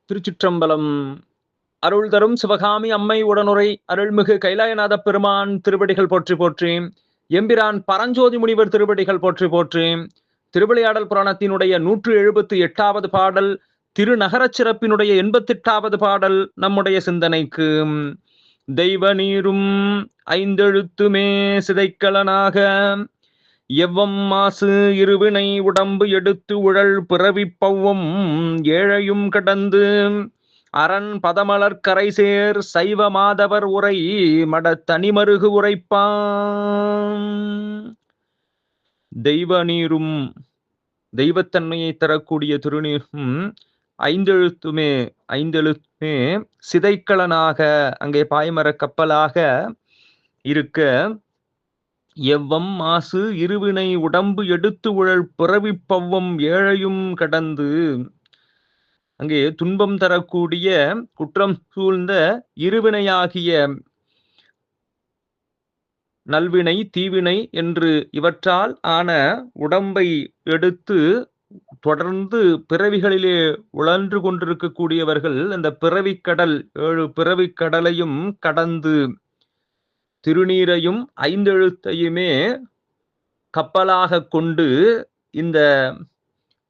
திருச்சிற்றம்பலம். அருள் தரும் சிவகாமி அம்மை உடனுரை அருள்மிகு கைலாயநாத பெருமான் திருவடிகள் போற்றி போற்றி. எம்பிரான் பரஞ்சோதி முனிவர் திருவடிகள் போற்றி போற்றி. திருவிளையாடல் புராணத்தினுடைய 178வது பாடல், திருநகரச் சிறப்பினுடைய 88வது பாடல் நம்முடைய சிந்தனைக்கு. தெய்வ நீரும் ஐந்தெழுத்துமே சிதைக்கலனாக எவ்வம் மாசு இருவினை உடம்பு எடுத்து உழல் பிறவி பௌவம் ஏழையும் கடந்து அரண் பதமலர் கரைசேர் சைவ மாதவர் உரை மட தனிமருகு உரைப்பான். தெய்வ நீரும் தெய்வத்தன்மையை தரக்கூடிய திருநீரும் ஐந்தெழுத்துமே சிதைக்கலனாக அங்கே பாய்மர கப்பலாக இருக்க, எவ்வம் மாசு இருவினை உடம்பு எடுத்து உழல் பிறவி பௌவம் ஏழையும் கடந்து, அங்கே துன்பம் தரக்கூடிய குற்றம் சூழ்ந்த இருவினையாகிய நல்வினை தீவினை என்று இவற்றால் ஆன உடம்பை எடுத்து தொடர்ந்து பிறவிகளிலே உழன்று கொண்டிருக்கக்கூடியவர்கள் அந்த பிறவிக்கடல் 7 பிறவிக்கடலையும் கடந்து திருநீரையும் ஐந்தெழுத்தையுமே கப்பலாக கொண்டு இந்த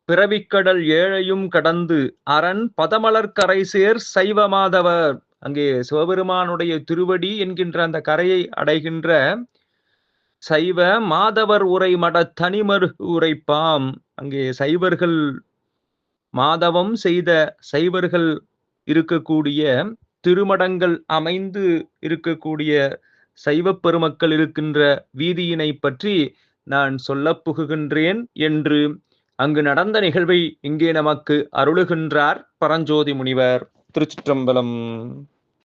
பிறவிக்கடல் ஏழையும் கடந்து அரண் பதமலர் கரைசேர் சைவ மாதவர், அங்கே சிவபெருமானுடைய திருவடி என்கின்ற அந்த கரையை அடைகின்ற சைவ மாதவர் உரை மட தனிமரு உரைப்பாம். அங்கே சைவர்கள் மாதவம் செய்த சைவர்கள் இருக்கக்கூடிய திருமடங்கள் அமைந்து இருக்கக்கூடிய சைவ பெருமக்கள் இருக்கின்ற வீதியினை பற்றி நான் சொல்ல புகுகின்றேன் என்று அங்கு நடந்த நிகழ்வை இங்கே நமக்கு அருளுகின்றார் பரஞ்சோதி முனிவர். திருச்சிற்றம்பலம்.